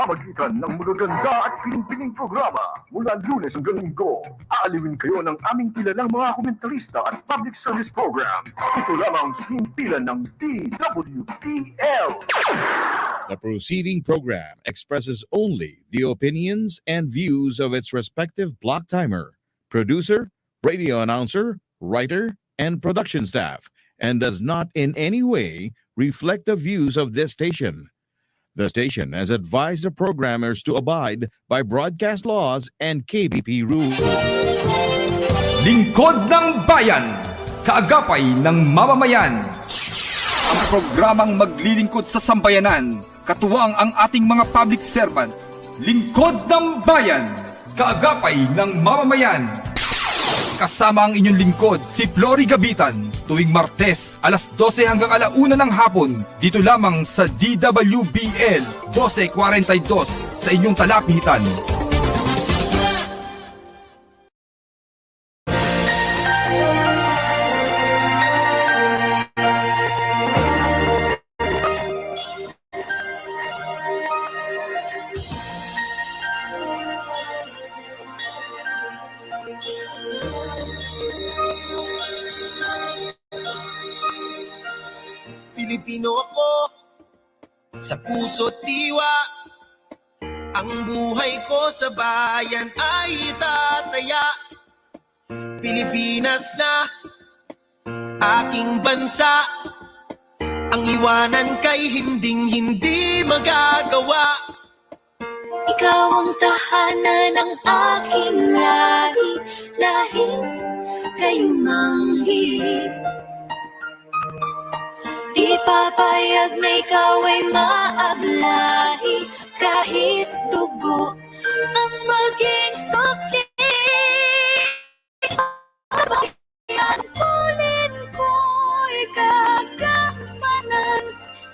pamamagitan ng magaganda at pining-pining programa mula Lunes hanggang Linggo. Aaliwin kayo ng aming kilalang mga komentarista at public service program. Ito lamang himpilan ng DWTL. The proceeding program expresses only the opinions and views of its respective block timer, producer, radio announcer, writer, and production staff, and does not in any way reflect the views of this station. The station has advised the programmers to abide by broadcast laws and KBP rules. Lingkod ng Bayan, kaagapay ng mamamayan. Ang programang maglilingkod sa sambayanan, katuwang ang ating mga public servants. Lingkod ng Bayan, kaagapay ng mamamayan. Kasama ang inyong lingkod, si Flory Gabitan, tuwing Martes, alas 12 hanggang alauna ng hapon, dito lamang sa DWBL 1242 sa inyong talapitan. Pilipino ako, sa puso't diwa. Ang buhay ko sa bayan ay itataya. Pilipinas na aking bansa. Ang iwanan kay hinding-hindi magagawa. Ikaw ang tahanan ng aking lahi, lahing kayo manghihip. Di papayag na ikaw ay maaglahi, kahit dugo ang maging sukli. Bayan tulin ko'y gagampanan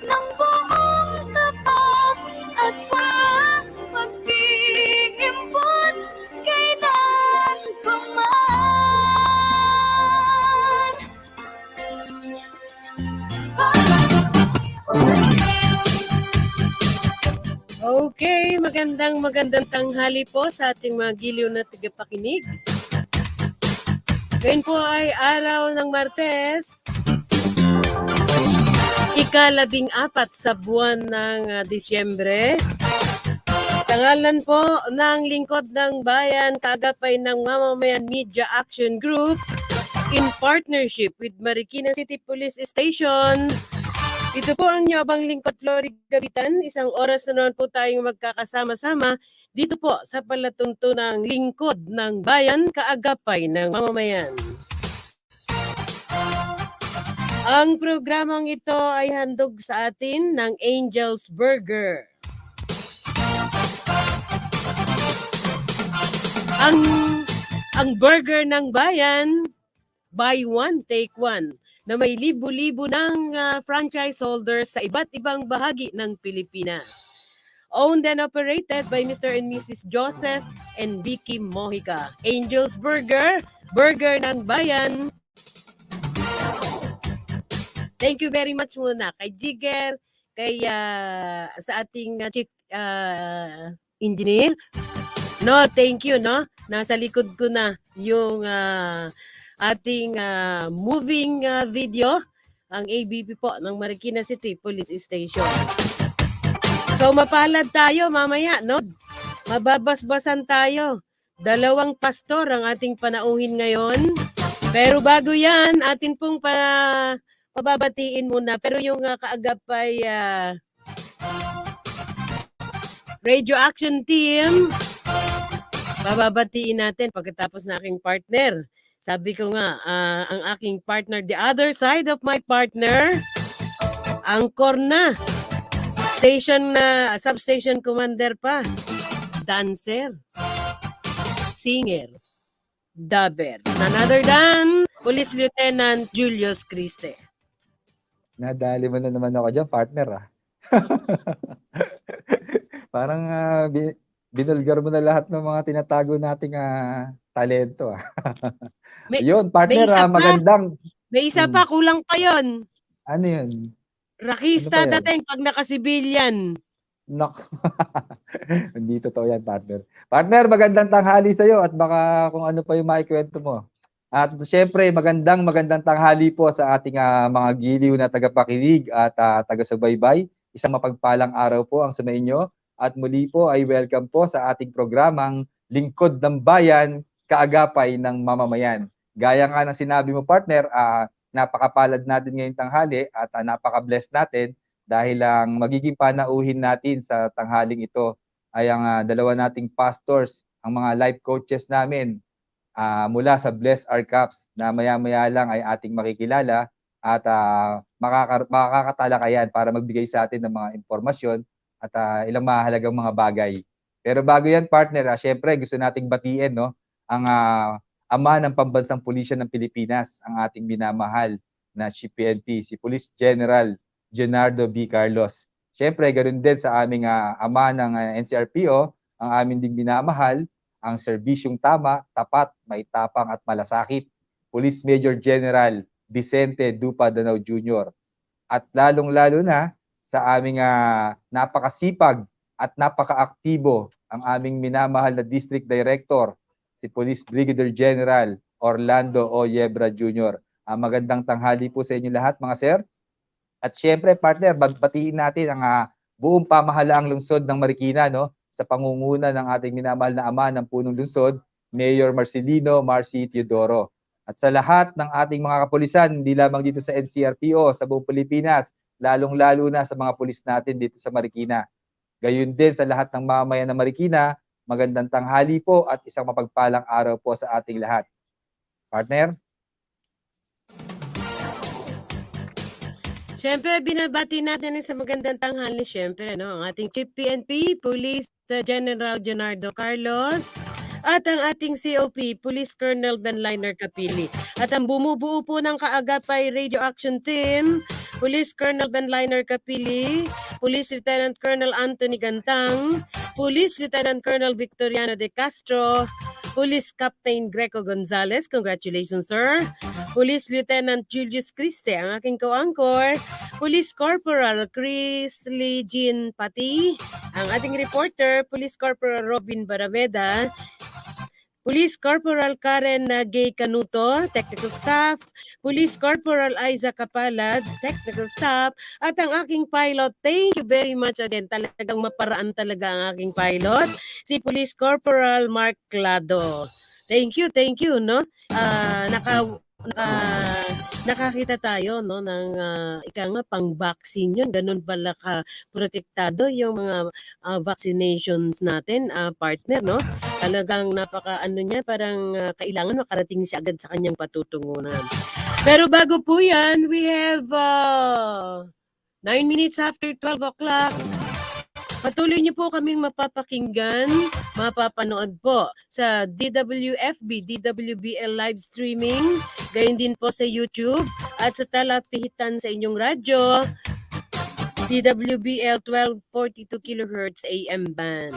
ng buong tapat at walang pag-iimpot kailan pa man. Okay, magandang tanghali po sa ating mga giliw na tagapakinig. Ngayon po ay araw ng Martes, ika-14 sa buwan ng Disyembre. Sa ngalan po ng Lingkod ng Bayan, kaagapay ng Mamamayan Media Action Group, in partnership with Marikina City Police Station, ito po ang nyabang lingkod Flory Gabitan. Isang oras na naman po tayong magkakasama-sama dito po sa palatuntunang Lingkod ng Bayan, kaagapay ng mamamayan. Ang programang ito ay handog sa atin ng Angel's Burger. Ang burger ng bayan, buy one, take one, na may libo-libo ng franchise holders sa iba't ibang bahagi ng Pilipinas. Owned and operated by Mr. and Mrs. Joseph and Vicky Mojica. Angel's Burger, burger ng bayan. Thank you very much muna kay Jigger, kay sa ating chief engineer. No, thank you, no. Nasa likod ko na yung ating moving video, ang ABP po ng Marikina City Police Station. So mapalad tayo mamaya, no? Mababasbasan tayo. 2 pastor ang ating panauhin ngayon. Pero bago yan, atin pong pababatiin muna. Pero yung kaagapay Radio Action Team, bababatiin natin pagkatapos na aking partner. Sabi ko nga, ang aking partner, the other side of my partner, angkor na. Substation commander pa. Dancer. Singer. Dubber. None other than Police Lieutenant Julius Criste. Nadali mo na naman ako dyan, partner. Parang binulgar mo na lahat ng mga tinatago nating talento. Yun, partner, magandang. May isa pa, kulang pa yon. Ano yun? Rakista Ano pa yan? dating pag nakasibilyan. Nak. Hindi totoo yan, partner. Partner, magandang tanghali sa'yo at baka kung ano pa yung maikwento mo. At siyempre, magandang tanghali po sa ating mga giliw na tagapakinig at taga-subaybay. Isang mapagpalang araw po ang sumainyo. At muli po ay welcome po sa ating programang Lingkod ng Bayan, Kaagapay ng Mamamayan. Gaya nga ng sinabi mo, partner, napakapalad natin ngayong tanghali at napaka-blessed natin dahil ang magiging panauhin natin sa tanghaling ito ay ang dalawa nating pastors, ang mga life coaches namin mula sa Bless Our Cups na maya-maya lang ay ating makikilala at makakatalakayan para magbigay sa atin ng mga impormasyon at ilang mahalagang mga bagay. Pero bago yan, partner, syempre gusto nating batiin ang ama ng Pambansang Pulisya ng Pilipinas, ang ating minamahal na Chief PNP, si Police General Leonardo B. Carlos. Siyempre, ganoon din sa aming ama ng NCRPO, ang aming ding minamahal, ang serbisyong tama, tapat, may tapang at malasakit, Police Major General Vicente Dupa Danao Jr. At lalong-lalo na sa aming napakasipag at napakaaktibo, ang aming minamahal na District Director, si Police Brigadier General Orlando O. Yebra Jr. Magandang tanghali po sa inyo lahat, mga sir. At syempre, partner, batiin natin ang buong pamahalaang lungsod ng Marikina, sa pangunguna ng ating minamahal na ama ng punong lungsod, Mayor Marcelino Marcy Teodoro. At sa lahat ng ating mga kapulisan, hindi lamang dito sa NCRPO, sa buong Pilipinas, lalong-lalo na sa mga pulis natin dito sa Marikina. Gayon din sa lahat ng mamamayan ng Marikina, magandang tanghali po at isang mapagpalang araw po sa ating lahat. Partner? Siyempre, binabati natin sa magandang tanghali, siyempre, ang ating Chief PNP, Police General Leonardo Carlos, at ang ating COP, Police Colonel Benliner Capili. At ang bumubuo po ng Kaagapay Radio Action Team, Police Colonel Benliner Capili, Police Lieutenant Colonel Anthony Gantang, Police Lieutenant Colonel Victoriano de Castro, Police Captain Greco Gonzalez, congratulations sir. Police Lieutenant Julius Criste, ang aking co-anchor. Police Corporal Chris Lee Jean Pati, ang ating reporter, Police Corporal Robin Barameda. Police Corporal Karen Gay Canuto, Technical Staff. Police Corporal Aiza Kapalad, Technical Staff. At ang aking pilot, thank you very much again. Talagang maparaan talaga ang aking pilot. Si Police Corporal Mark Clado. Thank you, nakakita tayo ng pang-vaccine yun. Ganun pala ka-protektado yung mga vaccinations natin, partner, Talagang parang kailangan makarating siya agad sa kanyang patutunguhan. Pero bago po yan, we have 9 minutes after 12 o'clock. Patuloy niyo po kaming mapapakinggan, mapapanood po sa DWFB, DWBL live streaming, gayon din po sa YouTube at sa talapihitan sa inyong radyo, DWBL 1242 kHz AM band.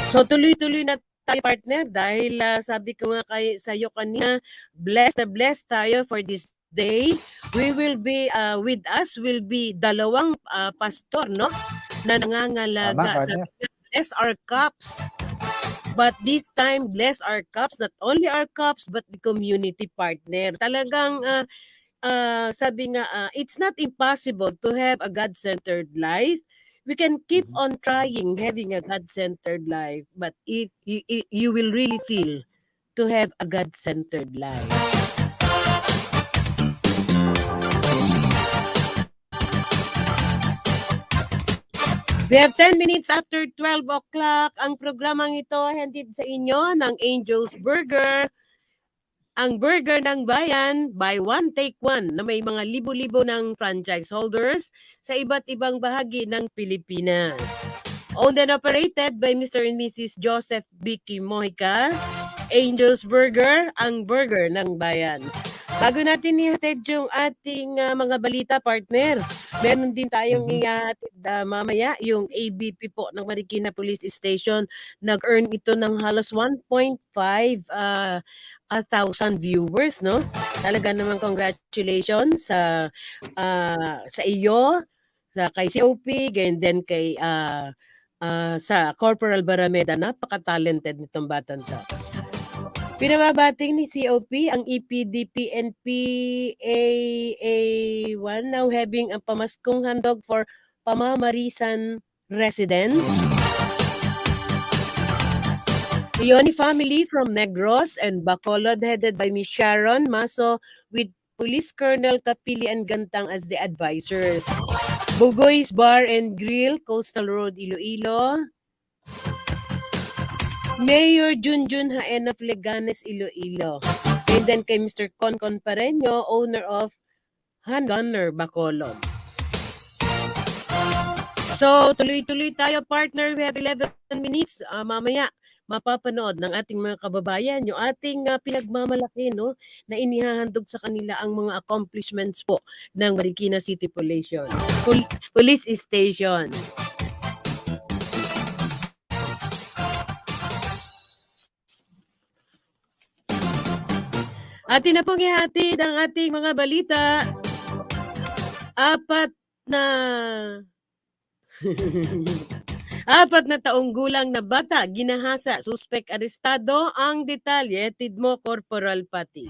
So tuloy-tuloy na tayo, partner, dahil sabi ko nga sa iyo kanina, blessed na blessed tayo for this day. We will be with us will be dalawang pastor na nangangalaga sa Bless Our Cups. But this time, bless our cups, not only our cups, but the community partner. Talagang sabi nga, it's not impossible to have a God-centered life. We can keep on trying having a God-centered life, but if you will really feel to have a God-centered life. We have 10 minutes after 12 o'clock. Ang programang ito handid sa inyo ng Angel's Burger. Ang burger ng bayan, buy one, take one, na may mga libo-libo ng franchise holders sa iba't ibang bahagi ng Pilipinas. Owned and operated by Mr. and Mrs. Joseph Vicky Mojica. Angel's Burger, ang burger ng bayan. Bago natin ihatid yung ating mga balita, partner, meron din tayong ihatid mamaya, yung ABP po ng Marikina Police Station. Nag-earn ito ng halos 1.5 1,000 viewers, Talaga naman congratulations sa iyo, kay COP, and then kay sa Corporal Barameda. Napaka-talented nitong batang to. Pinababating ni COP ang EPD-PNP AA1 now having ang pamaskong handog for pamamarisan residents. Ioni family from Negros and Bacolod headed by Miss Sharon Maso with Police Colonel Kapilian Gantang as the advisors. Bugoy's Bar and Grill, Coastal Road, Iloilo. Mayor Junjun Haen of Leganes, Iloilo. And then kay Mr. Concon Pareño, owner of Handgunner, Bacolod. So, tuloy-tuloy tayo, partner. We have 11 minutes. Mamaya, mapapanood ng ating mga kababayan yung ating pinagmamalaki, no, na inihahandog sa kanila ang mga accomplishments po ng Marikina City Police Station. Atin na pong ihatid ang ating mga balita. Apat na taong gulang na bata, ginahasa, suspek arestado, ang detalye, Tidmo Corporal Pati.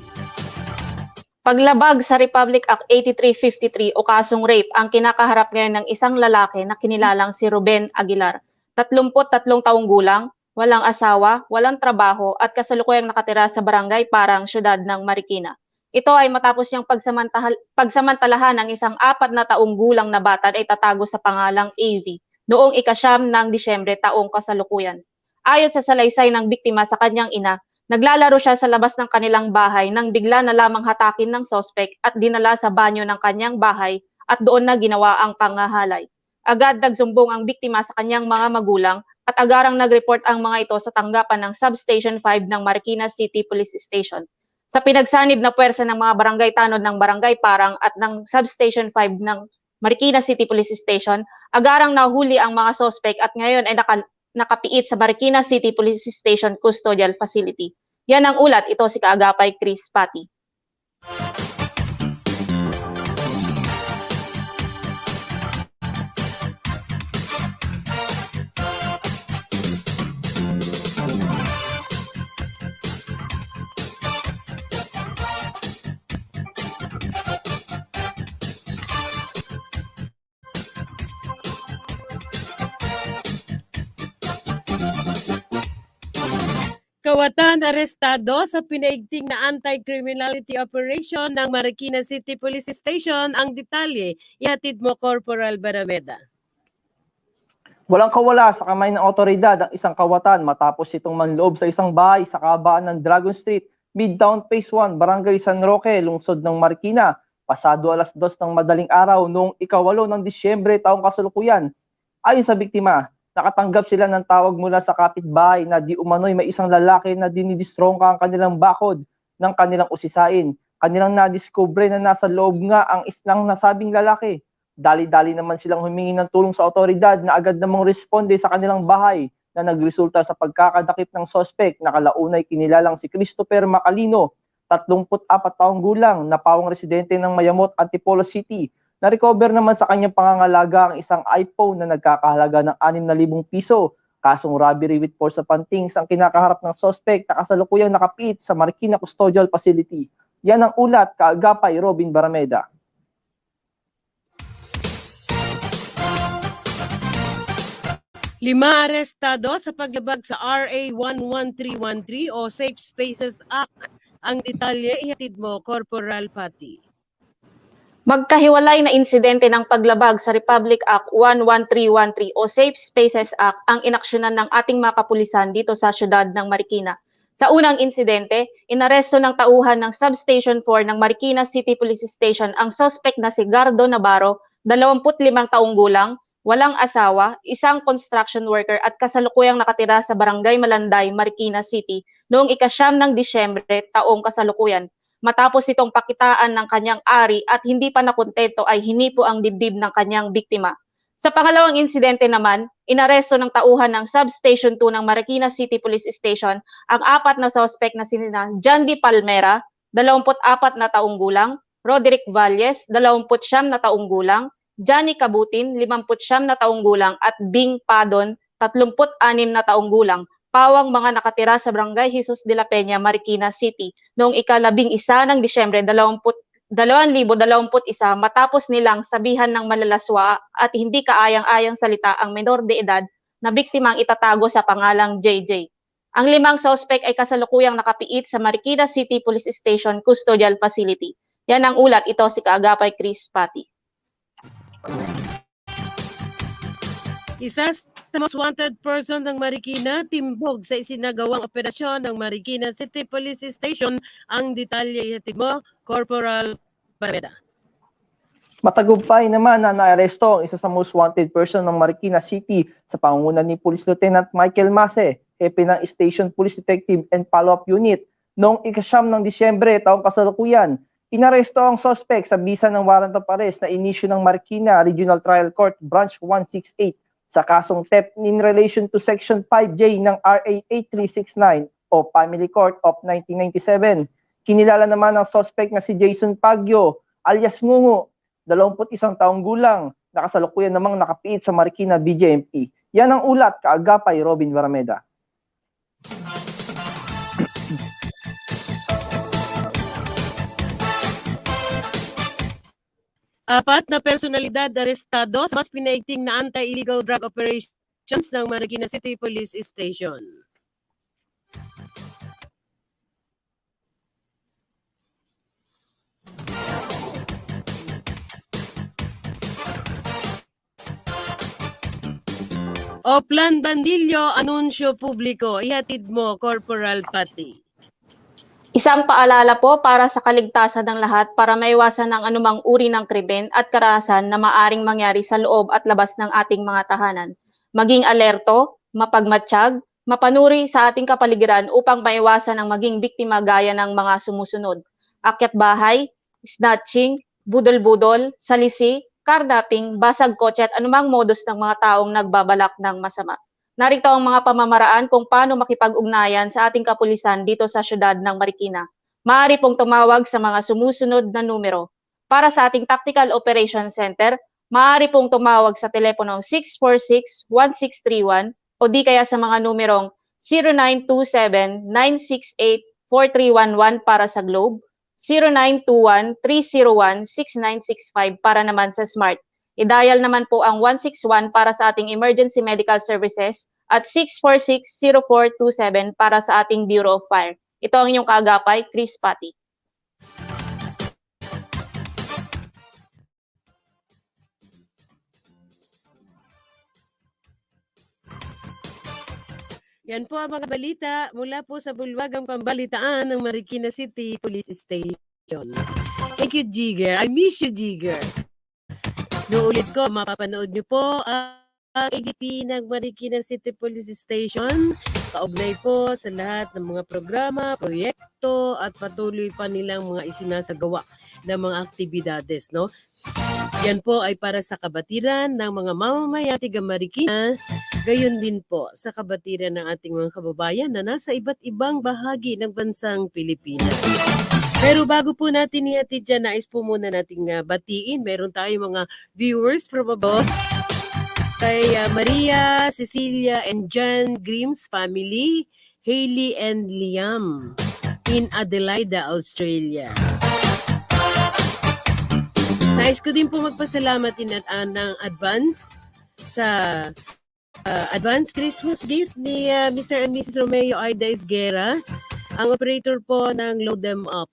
Paglabag sa Republic Act 8353 o kasong rape ang kinakaharap ngayon ng isang lalaki na kinilalang si Ruben Aguilar. 33 taong gulang, walang asawa, walang trabaho at kasalukuyang nakatira sa barangay Parang, syudad ng Marikina. Ito ay matapos niyang pagsamantalahan ng isang 4 na taong gulang na bata ay tatago sa pangalang AV noong ika-9 ng Disyembre taong kasalukuyan. Ayon sa salaysay ng biktima sa kanyang ina, naglalaro siya sa labas ng kanilang bahay nang bigla na lamang hatakin ng sospek at dinala sa banyo ng kanyang bahay at doon na ginawa ang pangahalay. Agad nagsumbong ang biktima sa kanyang mga magulang at agarang nag-report ang mga ito sa tanggapan ng Substation 5 ng Marikina City Police Station. Sa pinagsanib na puwersa ng mga barangay tanod ng Barangay Parang at ng Substation 5 ng Marikina City Police Station, agarang nahuli ang mga sospek at ngayon ay nakapiit sa Marikina City Police Station Custodial Facility. Yan ang ulat, ito si Kaagapay Chris Pati. Kawatan arestado sa pinaigting na anti-criminality operation ng Marikina City Police Station. Ang detalye, ihatid mo Corporal Barameda. Walang kawala sa kamay ng otoridad ang isang kawatan matapos itong manloob sa isang bahay sa kabaan ng Dragon Street, Midtown Phase 1, Barangay San Roque, lungsod ng Marikina, pasado 2:00 ng madaling araw noong ika-8 ng Disyembre taong kasalukuyan. Ayon sa biktima, nakatanggap sila ng tawag mula sa kapitbahay na di umano'y may isang lalaki na dinidistrongka ang kanilang bakod ng kanilang usisain. Kanilang nadiskubre na nasa loob nga ang islang nasabing lalaki. Dali-dali naman silang humingi ng tulong sa otoridad na agad namang responde sa kanilang bahay na nagresulta sa pagkakadakip ng sospek na kalaunay kinilalang si Christopher Macalino, 34 taong gulang na pawang residente ng Mayamot, Antipolo City. Na-recover naman sa kanyang pangangalaga ang isang iPhone na nagkakahalaga ng 6,000 piso. Kasong robbery with force of hunting ang kinakaharap ng sospek na kasalukuyang nakapit sa Marikina Custodial Facility. Yan ang ulat, Kaagapay Robin Barameda. Lima arestado sa paglabag sa RA 11313 o Safe Spaces Act. Ang detalye, ihatid mo Corporal Pati. Magkahiwalay na insidente ng paglabag sa Republic Act 11313 o Safe Spaces Act ang inaksyonan ng ating mga kapulisan dito sa syudad ng Marikina. Sa unang insidente, inaresto ng tauhan ng Substation 4 ng Marikina City Police Station ang suspect na si Gardo Navarro, 25 taong gulang, walang asawa, isang construction worker at kasalukuyang nakatira sa Barangay Malanday, Marikina City noong ika-9 ng Disyembre taong kasalukuyan. Matapos itong pakitaan ng kanyang ari at hindi pa nakontento ay hinipo ang dibdib ng kanyang biktima. Sa pangalawang insidente naman, inaresto ng tauhan ng Substation 2 ng Marikina City Police Station ang 4 na suspect na sina John D. Palmera, 24 na taong gulang, Roderick Valles, 29 na taong gulang, Johnny Kabutin, 59 na taong gulang at Bing Padon, 36 na taong gulang, pawang mga nakatira sa Barangay Jesus de la Peña, Marikina City noong ika-11 ng Disyembre 2021 matapos nilang sabihan ng malalaswa at hindi kaayang-ayang salita ang menor de edad na biktimang itatago sa pangalang JJ. Ang 5 suspect ay kasalukuyang nakapiit sa Marikina City Police Station Custodial Facility. Yan ang ulat, ito si Kaagapay Chris Pati. Isa sa most wanted person ng Marikina, timbog sa isinagawang operasyon ng Marikina City Police Station. Ang detalye ihatid mo, Corporal Barmeda. Matagumpay naman na naaresto ang isa sa most wanted person ng Marikina City sa pangunguna ni Police Lieutenant Michael Mase, hepe ng Station Police Detective and Follow-up Unit. Noong ika-9 ng Disyembre taong kasalukuyan, inaresto ang suspect sa bisa ng warrant of arrest na inisyu ng Marikina Regional Trial Court Branch 168 sa kasong theft in relation to Section 5J ng RA 8369 o Family Court of 1997. Kinilala naman ang suspect na si Jason Pagyo alias Ngungu, 21 taong gulang, nakasalukuyan namang nakapiit sa Marikina BJMP. Yan ang ulat, Kaagapay Robin Barameda. Apat na personalidad arestado sa mas pinaigting na anti-illegal drug operations ng Marikina City Police Station. Oplan Bandilyo, anunsyo publiko. Ihatid mo, Corporal Pati. Isang paalala po para sa kaligtasan ng lahat para maiwasan ng anumang uri ng krimen at karahasan na maaring mangyari sa loob at labas ng ating mga tahanan. Maging alerto, mapagmatsyag, mapanuri sa ating kapaligiran upang maiwasan ang maging biktima gaya ng mga sumusunod. Akyat bahay, snatching, budol-budol, salisi, kardaping, basag kotse at anumang modus ng mga taong nagbabalak ng masama. Narito ang mga pamamaraan kung paano makipag-ugnayan sa ating kapulisan dito sa syudad ng Marikina. Maaari pong tumawag sa mga sumusunod na numero. Para sa ating Tactical Operations Center, maaari pong tumawag sa teleponong 646-1631 o di kaya sa mga numerong 0927-968-4311 para sa Globe, 0921-301-6965 para naman sa Smart. I-dial naman po ang 161 para sa ating emergency medical services at 646-0427 para sa ating Bureau of Fire. Ito ang inyong kaagapay, Chris Pati. Yan po ang mga balita mula po sa bulwagang pambalitaan ng Marikina City Police Station. Thank you, Jigger. I miss you, Jigger. Nuulit ko, mapapanood nyo po ang ADP ng Marikina City Police Station. Kaugnay po sa lahat ng mga programa, proyekto at patuloy pa nilang mga isinasagawa ng mga aktibidades, no? Yan po ay para sa kabatiran ng mga mamamayan tiga Marikina, gayon din po sa kabatiran ng ating mga kababayan na nasa iba't ibang bahagi ng bansang Pilipinas. Pero bago po natin ihatid dyan, nais po muna nating batiin. Meron tayong mga viewers from above. Kay Maria, Cecilia, and John Grimm's family, Hailey and Liam in Adelaide, Australia. Nais ko din po magpasalamat ng advance sa advance Christmas gift ni Mr. and Mrs. Romeo Aida Isguera, ang operator po ng Load Them Up.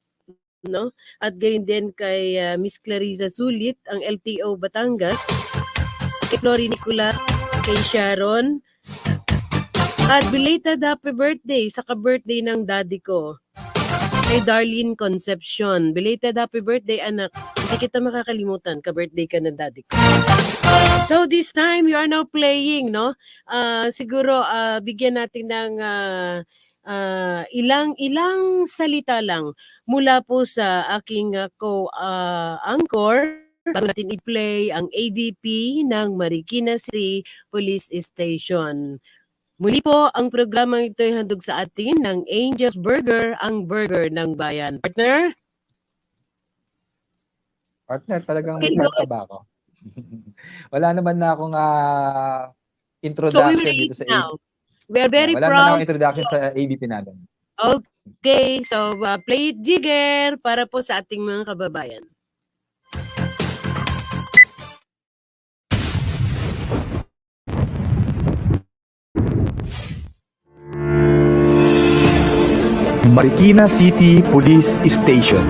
No? At gayon din kay Miss Clarissa Zulit, ang LTO Batangas, kay Flory Nicolas, kay Sharon, at belated happy birthday sa ka-birthday ng daddy ko, kay Darlene Concepcion. Belated happy birthday, anak. Hindi kita makakalimutan, ka-birthday ka ng daddy ko. So this time, you are now playing, no? Siguro, bigyan natin ng ilang salita lang mula po sa aking co-anchor bago natin i-play ang AVP ng Marikina City Police Station. Muli po, ang programang ito ay handog sa atin ng Angel's Burger, ang burger ng bayan. Partner? Partner, talagang may part ba ako? Wala naman na akong So we introduction will dito eat sa now. We are very Wala naman proud. akong introduction sa ABP namin. Okay, so play it jigger para po sa ating mga kababayan. Marikina City Police Station,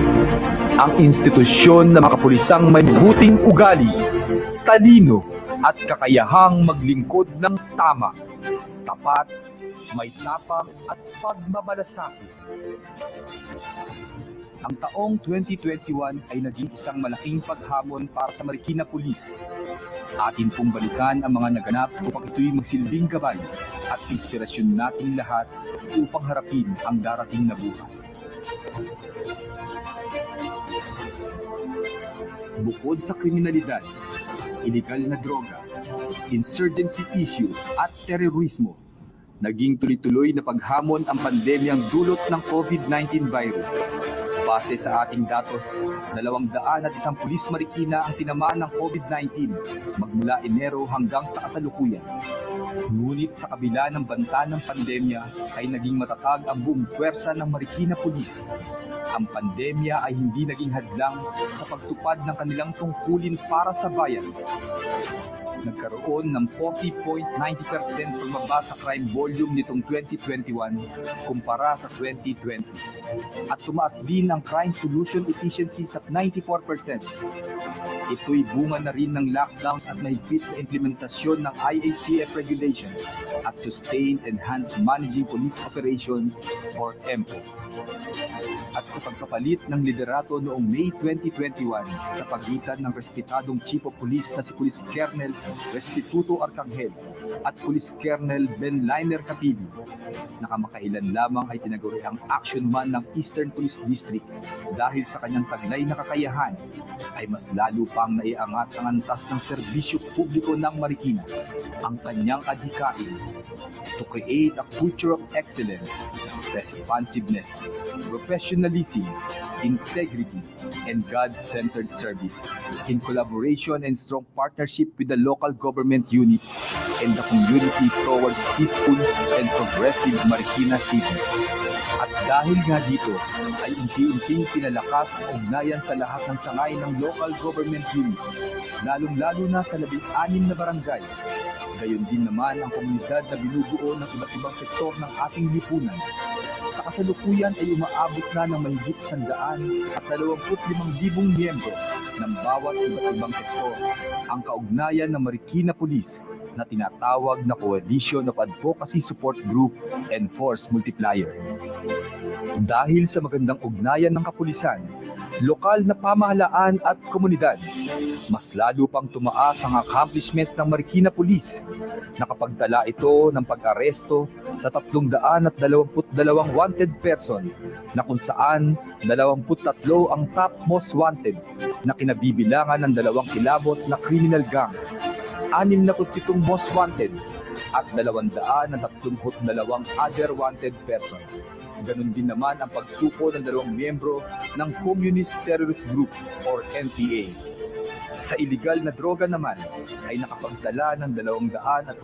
ang institusyon ng mga kapulisang may mabuting ugali, talino at kakayahang maglingkod ng tama, tapat, may tapang at pagmamalasakit. Ang taong 2021 ay naging isang malaking paghamon para sa Marikina Police. Atin pong balikan ang mga naganap upang ito'y magsilbing gabay at inspirasyon nating lahat upang harapin ang darating na bukas. Bukod sa kriminalidad, illegal na droga, insurgency issue at terorismo, naging tuloy-tuloy na paghamon ang pandemyang dulot ng COVID-19 virus. Base sa ating datos, 201 pulis Marikina ang tinamaan ng COVID-19 magmula Enero hanggang sa kasalukuyan. Ngunit sa kabila ng banta ng pandemya ay naging matatag ang buong puwersa ng Marikina Police. Ang pandemya ay hindi naging hadlang sa pagtupad ng kanilang tungkulin para sa bayan. Nagkaroon ng 40.90% pagbaba sa crime volume nitong 2021 kumpara sa 2020. At tumaas din ang crime solution efficiency sa 94%. Ito'y bunga na rin ng lockdowns at mahigpit na implementasyon ng IATF regulations at Sustained Enhanced Managing Police Operations or EMPO. At sa pagkapalit ng liderato noong May 2021 sa pagitan ng respetadong Chief of Police na si Police Colonel Restituto Arcangel at Police Colonel Ben Liner Katibi, na kamakailan lamang ay tinaguriang action man ng Eastern Police District dahil sa kanyang taglay na kakayahan, ay mas lalo pang naiangat ang antas ng serbisyo publiko ng Marikina, ang kanyang adhikain to create a culture of excellence, responsiveness, professionalism, integrity, and God-centered service in collaboration and strong partnership with the local government unit and the community towards peaceful and progressive Marikina City. At dahil nga dito ay unti-unting pinalakas ang ugnayan sa lahat ng sangay ng local government unit, lalong-lalo na sa 16 na barangay. Gayon din naman ang komunidad na binubuo ng iba't ibang sektor ng ating lipunan. Sa kasalukuyan ay umaabot na ng mahigit 125,000 miyembro ng bawat iba't ibang sektor ang kaugnayan ng Marikina Police na tinatawag na Coalition of Advocacy Support Group and Force Multiplier. Dahil sa magandang ugnayan ng kapulisan, lokal na pamahalaan at komunidad, mas lalo pang tumaas ang accomplishments ng Marikina Police. Nakapagtala ito ng pag-aresto sa 322 wanted person na kung saan 23 ang top most wanted na kinabibilangan ng 2 kilabot na criminal gangs, 67 most wanted at 232 other wanted persons. Ganon din naman ang pagsuko ng 2 miyembro ng Communist Terrorist Group or NPA. Sa iligal na droga naman ay nakapagtala ng 280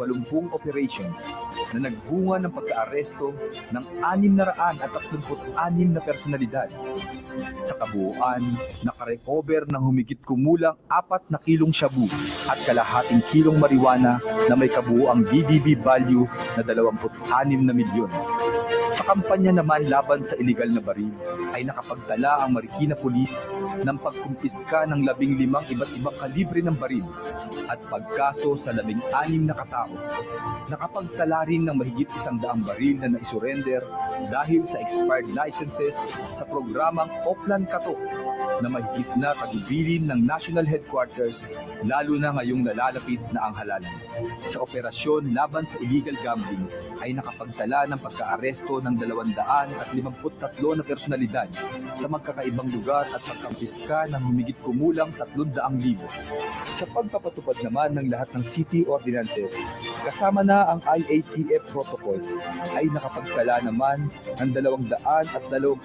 operations na nagbunga ng pagka-aresto ng 636 na personalidad. Sa kabuuan, nakarecover ng humigit kumulang 4 na kilong shabu at kalahating kilong marijuana na may kabuuang DDB value na 26 na milyon. Sa kampanya naman laban sa iligal na baril ay nakapagtala ang Marikina Police ng pagkumpiska ng 15 iba't ibang kalibre ng baril at pagkaso sa 16 na katao. Nakapagtala rin ng mahigit 100 baril na naisurrender dahil sa expired licenses sa programang Oplan Katok na mahigit na tagubilin ng National Headquarters, lalo na ngayong nalalapit na ang halalan. Sa operasyon laban sa illegal gambling ay nakapagtala ng pagka-aresto ng 253 na personalidad sa magkakaibang lugar at pagkampiska ng humigit kumulang 300,000. Sa pagpapatupad naman ng lahat ng city ordinances, kasama na ang IATF protocols, ay nakapagtala naman ng 227,000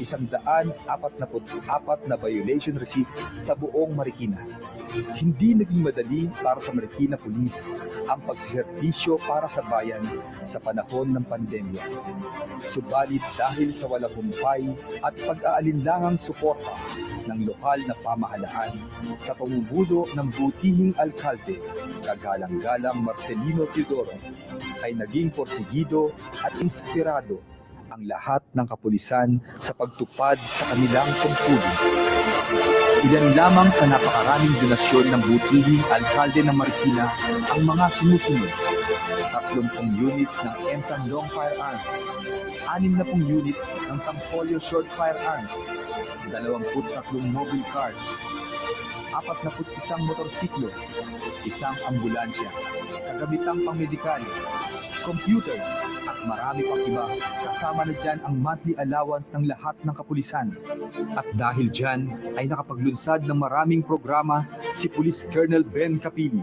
144 na violation receipts sa buong Marikina. Hindi naging madali para sa Marikina Police ang pagsiservisyo para sa bayan sa panahon ng pandemya. Subalit dahil sa walang humpay at pag-aalinlangang suporta ng lokal na pamahalaan sa pamumuno ng butihing alkalde, kagalang-galang Marcelino Teodoro, ay naging porsigido at inspirado ang lahat ng kapulisan sa pagtupad sa kanilang tungkulin. Ilan lamang sa napakaraming donasyon ng butihing alkalde ng Marikina ang mga sumusunod: 30 units ng M10 Long Firearms, 60 unit ng Tampolio Short Firearms, 23 mobile cars, 41 motorsiklo, 1 ambulansya, kagamitang pangmedikal, computers, at marami pang iba. Kasama na dyan ang monthly allowance ng lahat ng kapulisan. At dahil dyan ay nakapaglunsad ng maraming programa si Police Colonel Ben Capili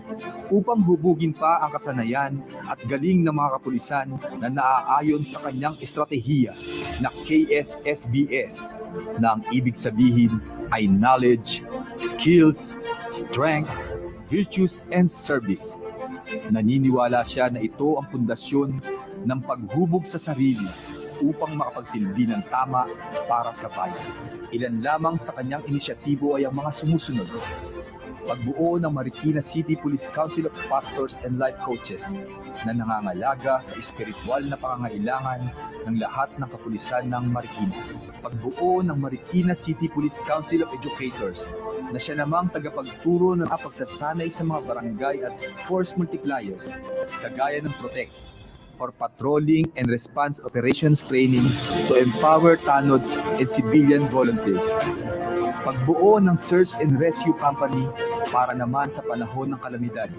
upang hubugin pa ang kasanayan at galing ng mga kapulisan na naaayon sa kanyang estratehiya na KSSBS, na ang ibig sabihin ay knowledge, skills, strength, virtues, and service. Naniniwala siya na ito ang pundasyon ng paghubog sa sarili upang makapagsilbi ng tama para sa bayan. Ilan lamang sa kanyang inisyatibo ay ang mga sumusunod: pagbuo ng Marikina City Police Council of Pastors and Life Coaches na nangangalaga sa espiritual na pangangailangan ng lahat ng kapulisan ng Marikina. Pagbuo ng Marikina City Police Council of Educators na siya namang tagapagturo ng pagsasanay sa mga barangay at force multipliers kagaya ng Protect or Patrolling and Response Operations Training to empower tanods and civilian volunteers. Pagbuo ng Search and Rescue Company para naman sa panahon ng kalamidad.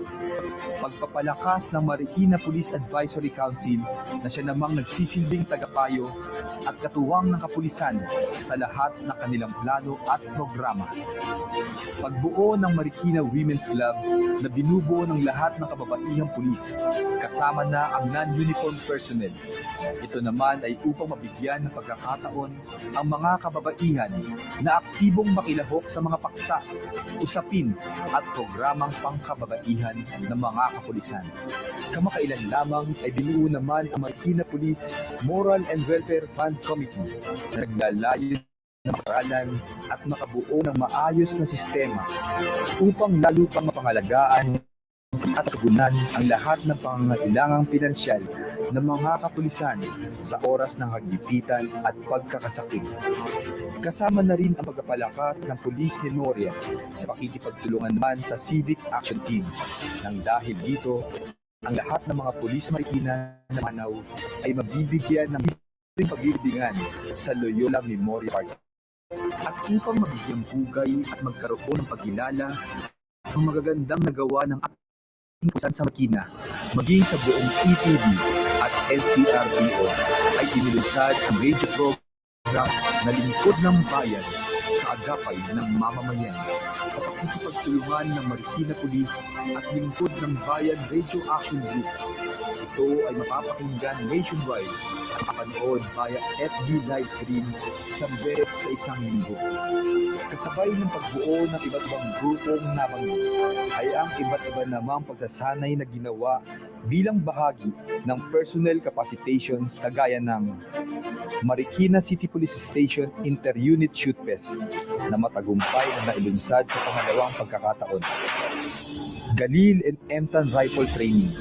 Pagpapalakas ng Marikina Police Advisory Council na siya namang nagsisilbing tagapayo at katuwang ng kapulisan sa lahat ng kanilang plano at programa. Pagbuo ng Marikina Women's Club na binubuo ng lahat ng kababaihang pulis, kasama na ang non-uniform personnel. Ito naman ay upang mabigyan ng pagkakataon ang mga kababaihan na aktibong makilahok sa mga paksa, usapin at programang pangkababaihan ng mga kapulisan. Kamakailan lamang ay binuo naman ang Marikina Police Moral and Welfare Fund Committee na naglalayon ng makaralan at makabuo ng maayos na sistema upang lalo pang mapangalagaan at tugunan ang lahat ng pangangailangang pinansyal ng mga kapulisan sa oras ng hagdipitan at pagkakasakit. Kasama na rin ang pagpapalakas ng Police Memoria sa pakikipagtulungan naman sa Civic Action Team. Nang dahil dito, ang lahat ng mga pulis Marikina na Manaw ay mabibigyan ng libreng pagbibingan sa Loyola Memorial Park. At upang mabigyang hugay at magkaroon ng pagkilala ang magagandang nagawa ng pulisan sa Marikina, maging sa buong ETV at LCRDO ay inilunsad ang radio program na Lingkod ng Bayan, kaagapay ng mamamayan sa pakikipagtulungan ng Marikina Police at Lingkod ng Bayan Radio Action Group. Ito ay mapapakinggan nationwide at mapanood via FB live stream isang beses sa isang linggo. Kasabay ng pagbuo ng iba't ibang grupong nabanggit ay ang iba't iba namang pagsasanay na ginawa bilang bahagi ng personnel capacitations kagaya ng Marikina City Police Station Inter-Unit Shoot Fest na matagumpay na nailunsad sa pangalawang pagkakataon. Galil and M10 Rifle Training.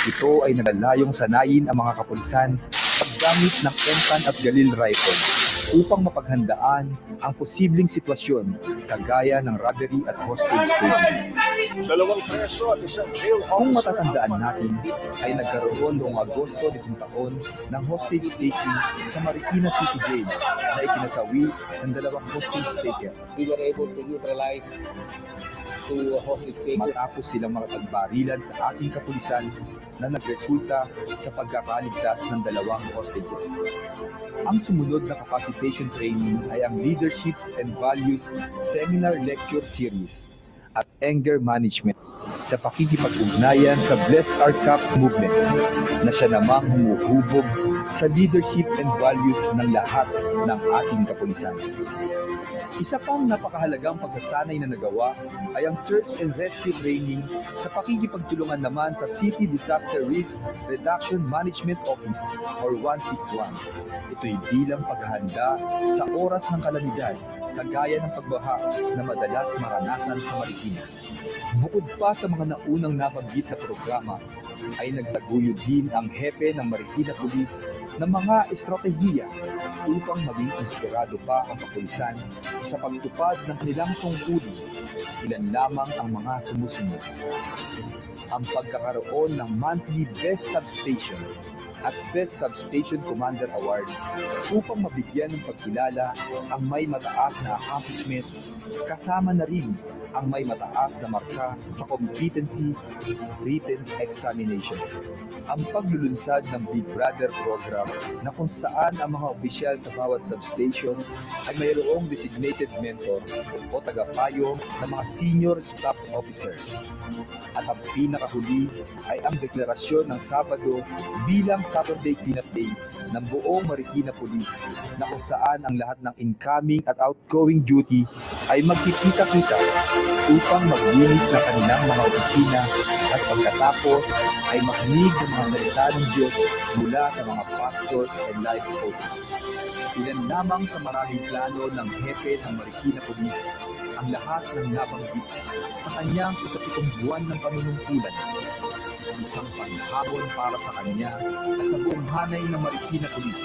Ito ay nalalayong sanayin ang mga kapulisan paggamit ng M10 at Galil Rifle upang mapaghandaan ang posibleng sitwasyon kagaya ng robbery at hostage taking. Kung matatandaan natin, ay nagkaroon noong Agosto nitong taon ng hostage taking sa Marikina City Jail na ikinasawi ng 2 hostage taker. We were able to neutralize to hostage taker. Matapos silang makapagbarilan sa ating kapulisan na nagresulta sa pagkakaligtas ng 2 hostages. Ang sumunod na capacitation training ay ang Leadership and Values Seminar Lecture Series at Anger Management. sa pakikipag-ugnayan sa Bless Our Cups movement na siya namang humuhubog sa leadership and values ng lahat ng ating kapulisan. Isa pang napakahalagang pagsasanay na nagawa ay ang search and rescue training sa pakikipagtulungan naman sa City Disaster Risk Reduction Management Office or 161. Ito'y bilang paghahanda sa oras ng kalamidad, kagaya ng pagbaha na madalas maranasan sa Marikina. Bukod pa sa mga naunang nabanggit na programa, ay nagtaguyod din ang hepe ng Marikina Police ng mga estratehiya upang maging inspirado pa ang kapulisan sa pagtupad ng kanilang tungkulin. Ilan lamang ang mga sumusunod. Ang pagkakaroon ng monthly Best Substation at Best Substation Commander Award upang mabigyan ng pagkilala ang may mataas na accomplishment, kasama na rin ang may mataas na marka sa competency written examination. Ang paglulunsad ng Big Brother program na kung saan ang mga opisyal sa bawat substation ay mayroong designated mentor o tagapayo ng mga senior staff officers. At ang pinakahuli ay ang deklarasyon ng Sabado bilang Saturday Cleanup Day ng buong Marikina Police na kung saan ang lahat ng incoming at outgoing duty ay magkikita-kita upang maglinis ng kanilang mga opisina at pagkatapos ay makinig ng mga salita ng Diyos mula sa mga pastors and life coaches. Ilan lamang sa maraming plano ng hepe ng Marikina Police ang lahat ng nabanggit sa kanyang 7 buwan ng panunungkulan. Isang panhabon para sa kanya at sa buong hanay ng Marikina Police.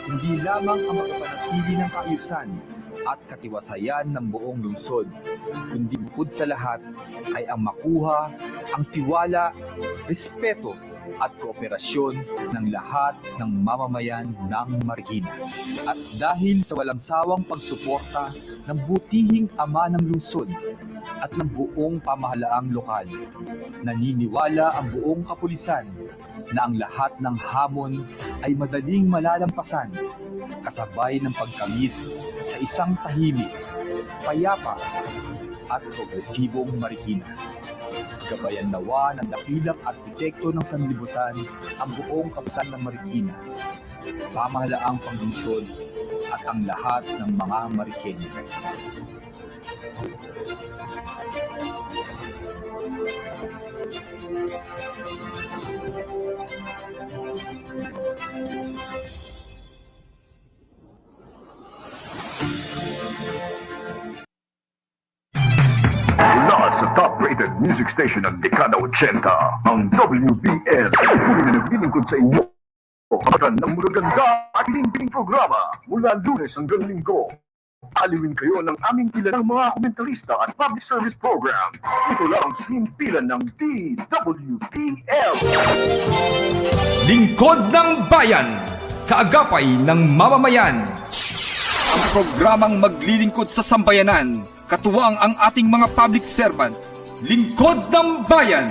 Hindi lamang ang makapanatili ng kaayusan at katiwasayan ng buong lungsod, kundi bukod sa lahat ay ang makuha ang tiwala, respeto at kooperasyon ng lahat ng mamamayan ng Marikina. At dahil sa walang sawang pagsuporta ng butihing ama ng lungsod at ng buong pamahalaang lokal, naniniwala ang buong kapulisan na ang lahat ng hamon ay madaling malalampasan kasabay ng pagkamit sa isang tahimik, payapa at progresibong Marikina. Gabayan nawa ng dakilang arkitekto ng sanlibutan ang buong kapulisan ng Marikina, pamahalaang panglungsod at ang lahat ng mga Marikenya. Mula sa top-rated music station ng dekada 80, ang WBL, tuloy na naglilingkod sa inyo. Kapatan ng magaganda at piling programa mula Lunes hanggang Linggo. Aliwin kayo ng aming kilalang mga komentarista at public service program. Ito lang simpilan ng DWPL. Lingkod ng Bayan, kaagapay ng mamamayan. Ang programang maglilingkod sa sambayanan, katuwang ang ating mga public servants. Lingkod ng Bayan,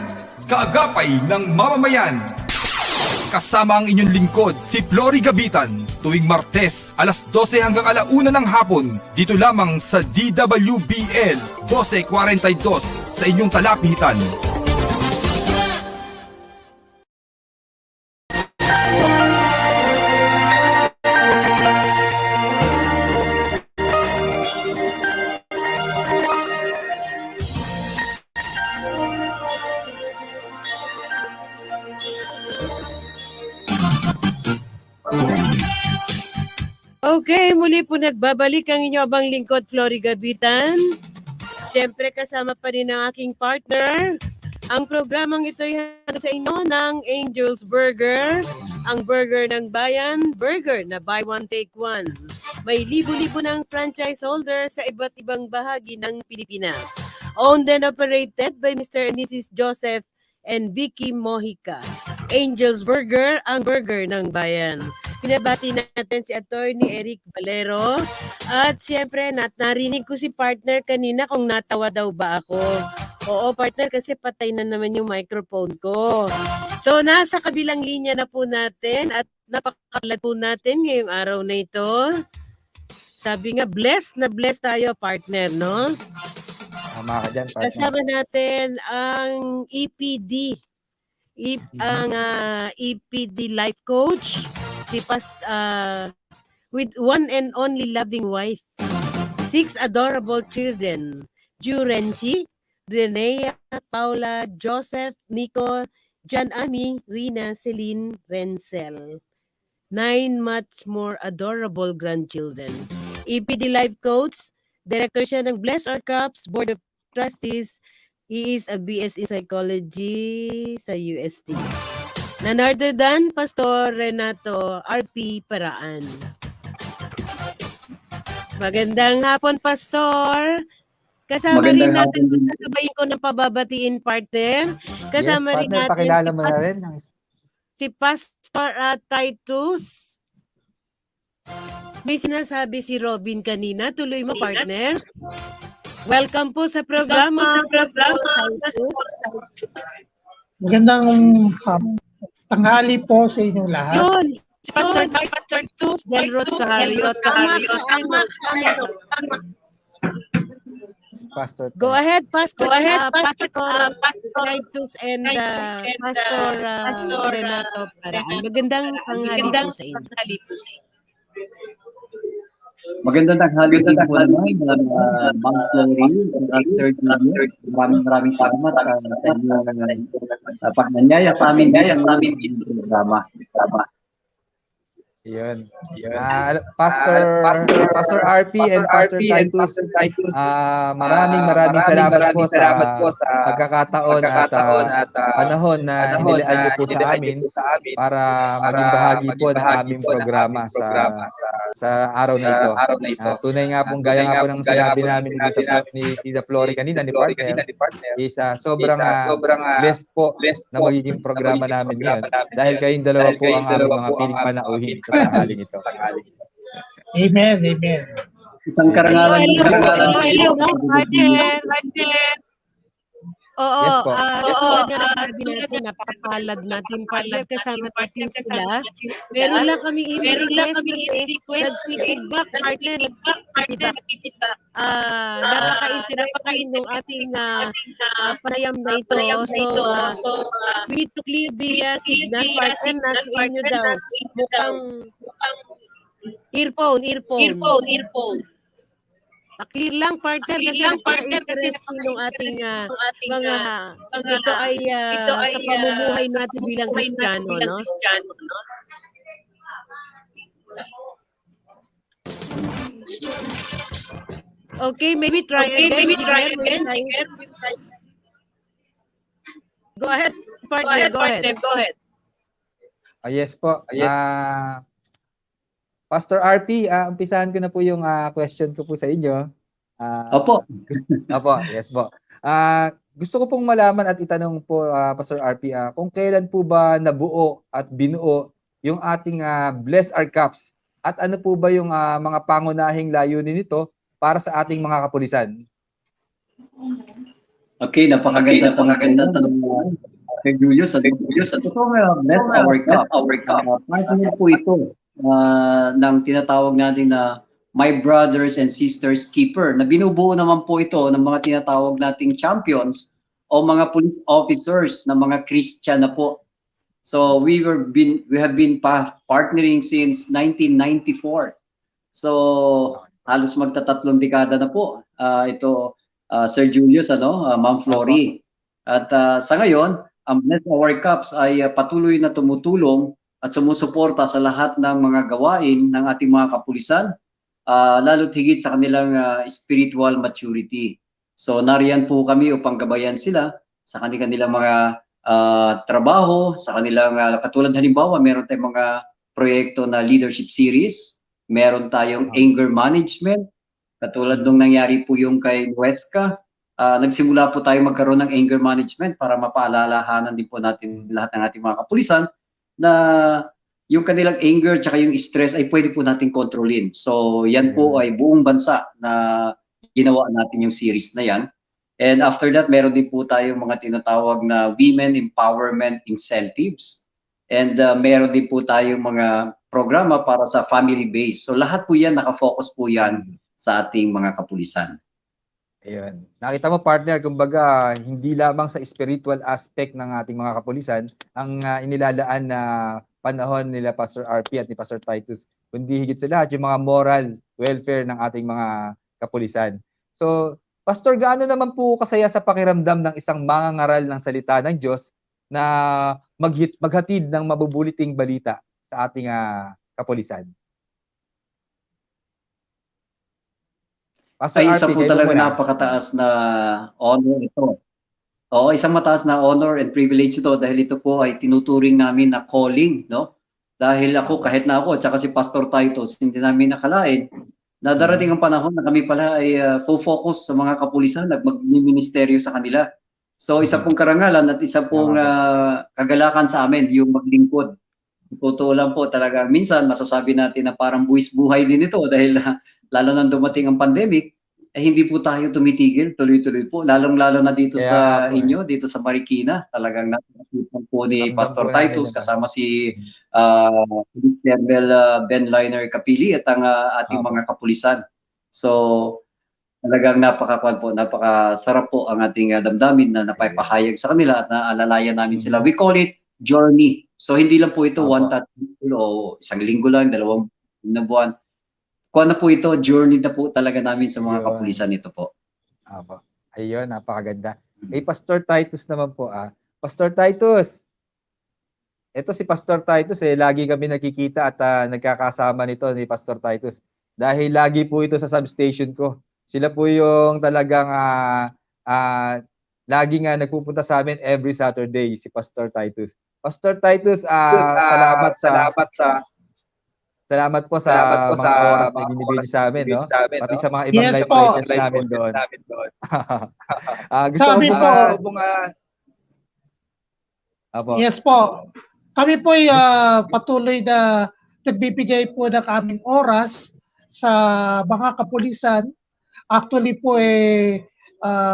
kaagapay ng mamamayan. Kasama ang inyong lingkod, si Flory Gabitan, tuwing Martes, alas 12 hanggang alauna ng hapon, dito lamang sa DWBL 1242 sa inyong talapitan. Okay, muli po nagbabalik ang inyo abang lingkod, Flory Gabitan. Siyempre kasama pa rin ang aking partner. Ang programang ito ay hatid sa inyo ng Angel's Burger, ang burger ng bayan, burger na buy one take one. May libo-libo ng franchise holder sa iba't ibang bahagi ng Pilipinas. Owned and operated by Mr. and Mrs. Joseph and Vicky Mojica. Angel's Burger, ang burger ng bayan. Pinabati natin si Attorney Eric Valero. At siyempre, narinig ko si partner kanina kung natawa daw ba ako. Oo, partner, kasi patay na naman yung microphone ko. So, nasa kabilang linya na po natin at napakalat po natin ngayong araw na ito. Sabi nga, blessed na blessed tayo, partner, no? Tama ka dyan, partner. Kasama natin ang EPD. Ang EPD life coach, si with one and only loving wife, 6 adorable children, Jurenchi, Renea, Paula, Joseph, Nico, Jan Ami, Rina, Celine, Renzel. 9 much more adorable grandchildren. EPD life coach, director siya ng Bless Our Cups Board of Trustees. He is a BS in Psychology sa UST. None other than Pastor Renato RP Paraan. Magandang hapon, Pastor. Kasama rin natin, sabayin ko ng pababatiin, partner. Kasama yes, rin partner, natin pakilala mo na rin. si Pastor Titus. May sinasabi si Robin kanina. Tuloy mo, partner. Welcome po sa programa. Titus. Magandang tanghali po sa inyong lahat. Yun, si Pastor Titus del Rosario. Tama. Pastor. Go ahead, Pastor. Pastor Titus and Pastor Renato Paraan. Magandang tanghali po sa inyo. Magandang tanghali din po naman, Ma'am Flory, Dr. Julius. Maraming salamat sa inyong pagnanyaya sa amin ng programa. Yun. Pastor RP and Pastor Titus, maraming salamat po sa pagkakataon at panahon na inilaan niyo po sa amin para maging bahagi po ng aming programa sa araw na ito. Tunay nga pong gaya nga po ng sinabi namin ni Tita Flory kanina, ni partner, is sobrang blessed po na magiging programa namin ngayon dahil kayong dalawa po ang aming mga piling panauhin sa tanghaling ito. Amen. Isang karangalan. Oo, Yes po. sabi natin, napapalad natin, partner, kasama natin sila. Meron lang kami i-request nag-feedback, partner, napaka-interesting ng ating panayam na ito. So, we need to clear the signal, partner, nasa inyo daw. Mukhang earphone. Clear lang, partner, kasi napaka-interesting ng ating mga ito ay sa pamumuhay natin bilang Kristiyano, no? Okay, maybe try again. Go ahead, partner, go ahead. Yes po. Pastor RP, umpisahan ko na po yung question ko po sa inyo. Opo, yes po. Gusto ko pong malaman at itanong po, Pastor RP, kung kailan po ba nabuo at binuo yung ating Bless Our Cups at ano po ba yung mga pangunahing layunin nito para sa ating mga kapulisan? okay, napakaganda tanong kay Julius. Ito po Bless Our Cup. Partner po ito ng tinatawag natin na My Brothers and Sisters Keeper, na binubuo naman po ito ng mga tinatawag nating champions o mga police officers na mga Christian na po. So we have been partnering since 1994. So halos magtatatlong dekada na po ito Sir Julius, Ma'am Flory. At sa ngayon, ang Bless Our Cups ay patuloy na tumutulong at sumusuporta sa lahat ng mga gawain ng ating mga kapulisan, lalo't higit sa kanilang spiritual maturity. So nariyan po kami upang gabayan sila sa kanilang mga trabaho, sa kanilang katulad halimbawa, meron tayong mga proyekto na leadership series, meron tayong anger management, katulad nung nangyari po yung kay Nuetzka, nagsimula po tayo magkaroon ng anger management para mapaalalahanan din po natin lahat ng ating mga kapulisan na yung kanilang anger tsaka yung stress ay pwede po natin kontrolin. So yan po ay buong bansa na ginawa natin yung series na yan. And after that, meron din po tayong mga tinatawag na Women Empowerment Incentives. And meron din po tayong mga programa para sa family base. So lahat po yan, nakafocus po yan sa ating mga kapulisan. Ayun. Nakita mo partner, kumbaga hindi lamang sa spiritual aspect ng ating mga kapulisan ang inilalaan na panahon nila Pastor RP at ni Pastor Titus, kundi higit sa lahat yung mga moral welfare ng ating mga kapulisan. So, Pastor, gaano naman po kasaya sa pakiramdam ng isang mangangaral ng salita ng Diyos na maghatid ng mabubuliting balita sa ating kapulisan? Ay, isa po talaga napakataas na honor ito. Oo, isang mataas na honor and privilege ito dahil ito po ay tinuturing namin na calling, no? Dahil ako, kahit na ako, at saka si Pastor Titus, hindi namin nakalain na darating ang panahon na kami pala ay focus sa mga kapulisan at magministeryo sa kanila. So, isa pong karangalan at isa pong kagalakan sa amin, yung maglingkod. Totoo lang po talaga, minsan masasabi natin na parang buwis buhay din ito dahil lalo nang dumating ang pandemic, hindi po tayo tumitigil, tuloy-tuloy po. Lalong-lalo na dito sa inyo, dito sa Marikina. Talagang nakasipan po ni Pastor Titus kasama si General Ben Liner Capili at ang ating mga kapulisan. So, talagang napakasarap po ang ating damdamin na napapahayag sa kanila at naalalayan namin sila. We call it journey. So, hindi lang po ito one touch o isang linggo lang, 2 buwan. Kung ano po ito, journey na po talaga namin sa mga kapulisan ito po. Ayun, napakaganda. Pastor Titus naman po. Pastor Titus, ito si Pastor Titus, lagi kami nakikita at nagkakasama nito ni Pastor Titus. Dahil lagi po ito sa substation ko. Sila po yung talagang lagi nga nagpupunta sa amin every Saturday, si Pastor Titus. Pastor Titus, salamat po sa mga oras na binibigay sa amin, no? Pati sa mga ibang live broadcast namin doon. Gusto Sabi ko Yes po. Kami po ay patuloy na nagbibigay po ng aming oras sa mga kapulisan. Actually po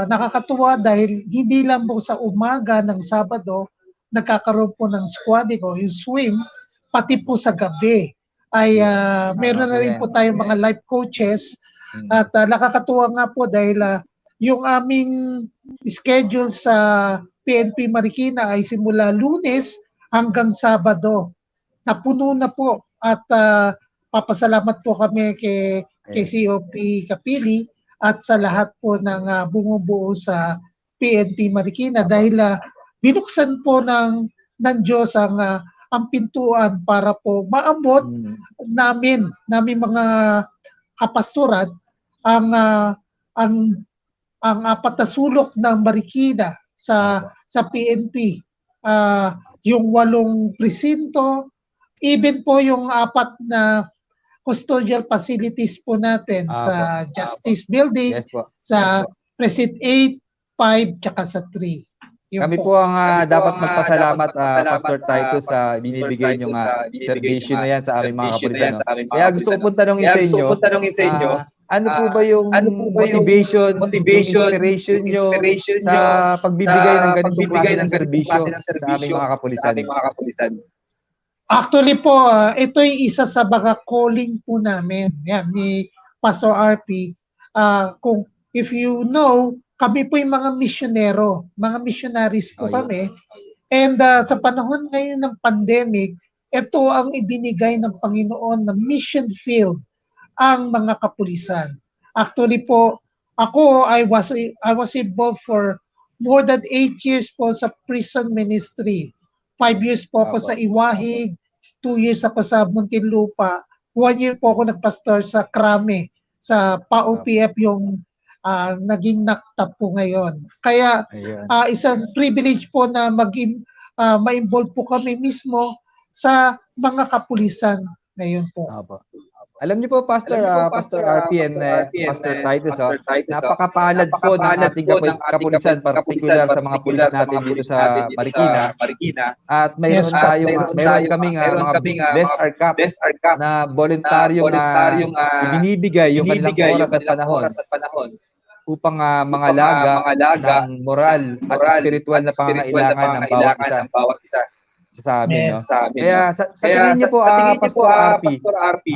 nakakatuwa dahil hindi lang po sa umaga ng Sabado nagkakaroon po ng squad ko, yung swim, pati po sa gabi ay meron na rin po tayong mga life coaches at nakakatuwa nga po dahil yung aming schedule sa PNP Marikina ay simula Lunes hanggang Sabado. Napuno na po at papasalamat po kami kay COP Capili at sa lahat po ng bumubuo sa PNP Marikina dahil binuksan po ng Diyos ang pintuan para po maabot namin mga kapastoran ang apat na sulok ng Marikina sa PNP, yung 8 presinto, even po yung 4 na custodial facilities po natin sa Justice Building, sa Precinct 8, 5, tsaka sa 3. Kami po ang dapat magpasalamat, Pastor Titus, sa binibigay niyong servisyo na yan sa aming mga kapulisan. Kaya gusto ko pong tanongin sa inyo, ano po ba yung motivation, inspiration nyo sa pagbibigay ng ganitong klase ng serbisyo sa aming mga kapulisan? Actually po, ito'y isa sa mga calling po namin, yan, ni Pastor RP. If you know, kami po yung mga misyonero, mga missionaries po kami. And sa panahon ngayon ng pandemic, ito ang ibinigay ng Panginoon na mission field ang mga kapulisan. Actually po, ako, I was involved for more than 8 years po sa prison ministry. 5 years po ako sa Iwahig, 2 years ako sa Muntinlupa, 1 year po ako nagpastor sa Krame, sa PAOPF yung naging NACTAP po ngayon. Kaya isang privilege po na ma-involve po kami mismo sa mga kapulisan ngayon po. Alam niyo po, Pastor RP and Pastor Titus, napakapalad po ng ating kapulisan, particular sa mga pulis natin dito sa Marikina. At mayroon kaming mga Bless Our Caps na voluntaryong binibigay yung kanilang oras at panahon upang mangalaga ng moral at spiritual na pangangailangan ng bawat isa. sa amin, Yes. no? Kaya sa tingin niyo po, Pastor RP,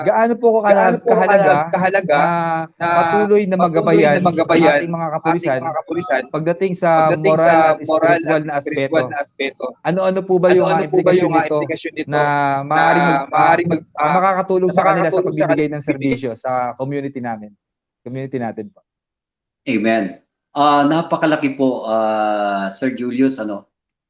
gaano po kahalaga na patuloy na magabayan ang ating mga kapulisan pagdating sa moral at spiritual na aspeto? Ano-ano po ba yung implikasyon nito na maaaring makakatulong sa kanila sa pagbibigay ng serbisyo sa community natin po? Amen. Napakalaki po, Sir Julius, ano?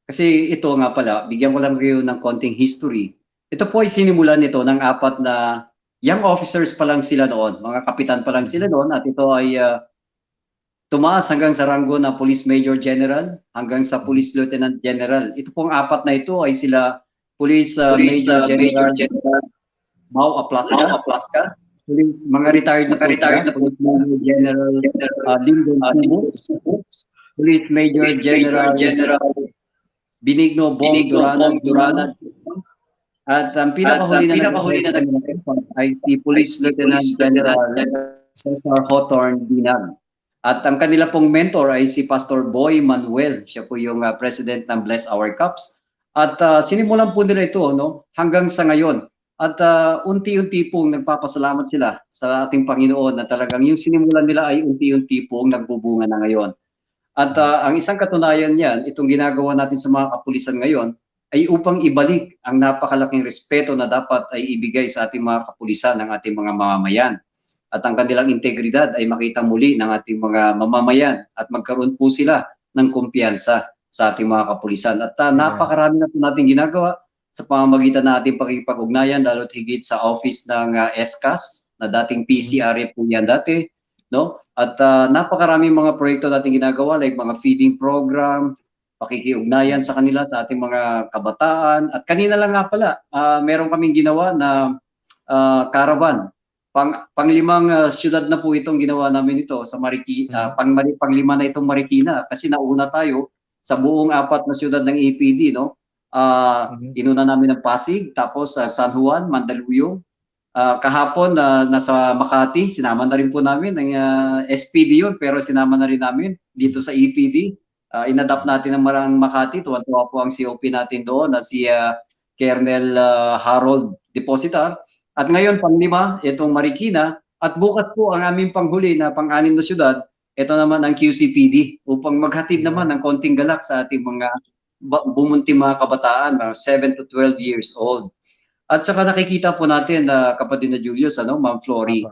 Kasi ito nga pala, bigyan ko lang kayo ng konting history. Ito po ay sinimulan nito ng 4 na young officers pa lang sila noon, mga kapitan pa lang sila noon, at ito ay tumaas hanggang sa ranggo na Police Major General, hanggang sa Police Lieutenant General. Ito pong 4 na ito ay sila Police Major General Mau Aplaska, mga retired na Police Major General Lyndon Subos, Police Major General Benigno Bong Durana, at ang pinakahuli na ay si Police Lieutenant General Cesar Hawthorne Binag. At ang kanila pong mentor ay si Pastor Boy Manuel. Siya po yung president ng Bless Our Cups. At sinimulan po nila ito, no, hanggang sa ngayon. At unti-unti pong nagpapasalamat sila sa ating Panginoon na talagang yung sinimulan nila ay unti-unti pong nagbubunga na ngayon. At ang isang katunayan niyan, itong ginagawa natin sa mga kapulisan ngayon, ay upang ibalik ang napakalaking respeto na dapat ay ibigay sa ating mga kapulisan ng ating mga mamamayan. At ang kanilang integridad ay makita muli ng ating mga mamamayan at magkaroon po sila ng kumpiyansa sa ating mga kapulisan. At napakarami na po natin ginagawa sa pamamagitan ng ating pakikipag-ugnayan, lalo't higit sa office ng SCAS, na dating PCRA po yan dati, no? At napakaraming mga proyekto natin ginagawa, like mga feeding program, pakikiugnayan sa kanila, sa ating mga kabataan. At kanina lang nga pala, meron kaming ginawa na caravan. Pang-5 syudad na po itong ginawa namin ito sa Marikina, pang-5 na itong Marikina, kasi nauna tayo sa buong 4 na syudad ng APD, no? Inuna namin ng Pasig, tapos San Juan, Mandaluyong. Kahapon nasa Makati, sinama na rin po namin ng SPD yun, pero sinama na rin namin dito sa EPD. Inadapt natin ng Marang Makati, tuwan-tuwa po ang COP natin doon na si Colonel Harold Depositar. At ngayon, pang-5, itong Marikina, at bukas po ang aming panghuli na pang-6 na syudad, ito naman ang QCPD, upang maghatid naman ng konting galak sa ating mga bumunting mga kabataan, mga 7 to 12 years old. At saka nakikita po natin na kapatid na Julius, Ma'am Flory,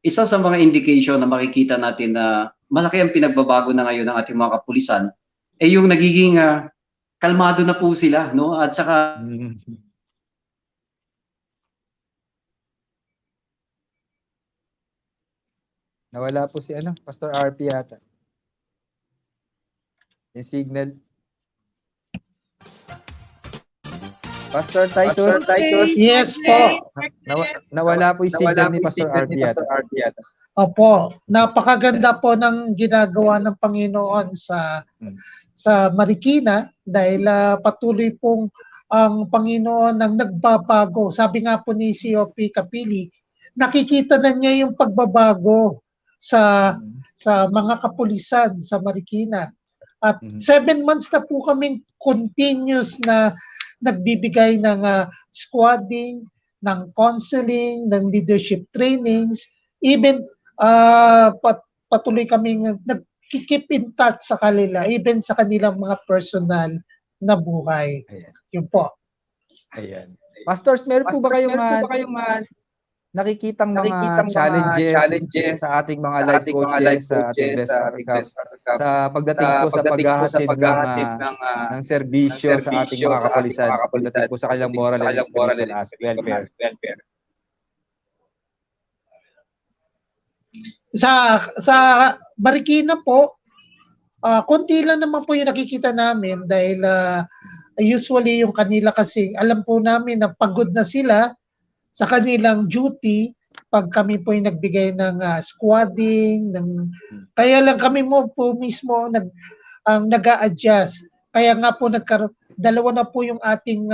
isa sa mga indication na makikita natin na malaki ang pinagbabago na ngayon ng ating mga kapulisan ay yung nagiging kalmado na po sila, no? At saka nawala po si Pastor RP yata. Yung signal. Pastor Titus. Yes po. Nawala po yung signal ni Pastor RP yata. Opo, napakaganda po ng ginagawa ng Panginoon sa Marikina dahil patuloy pong ang Panginoon ang nagbabago. Sabi nga po ni COP Kapili, nakikita na niya yung pagbabago sa mga kapulisan sa Marikina. At 7 months na po kaming continuous na nagbibigay ng squadding, ng counseling, ng leadership trainings, even patuloy kaming nag-keep in touch sa kanila, even sa kanilang mga personal na buhay. Ayan. Yun po. Ayan. Pastors, meron po ba kayong nakikitang mga challenges sa ating mga life coaches, sa ating Bless Our Cups, sa pagdating po sa paghahatid ng serbisyo sa ating mga kapulisan, pagdating po sa kanilang moral and spiritual welfare? Sa Marikina po, konti lang naman po yung nakikita namin dahil usually yung kanila kasi alam po namin na pagod na sila sa kanilang duty pag kami po yung nagbigay ng squadding, kaya lang kami po mismo nag-a-adjust. Kaya nga po dalawa na po yung ating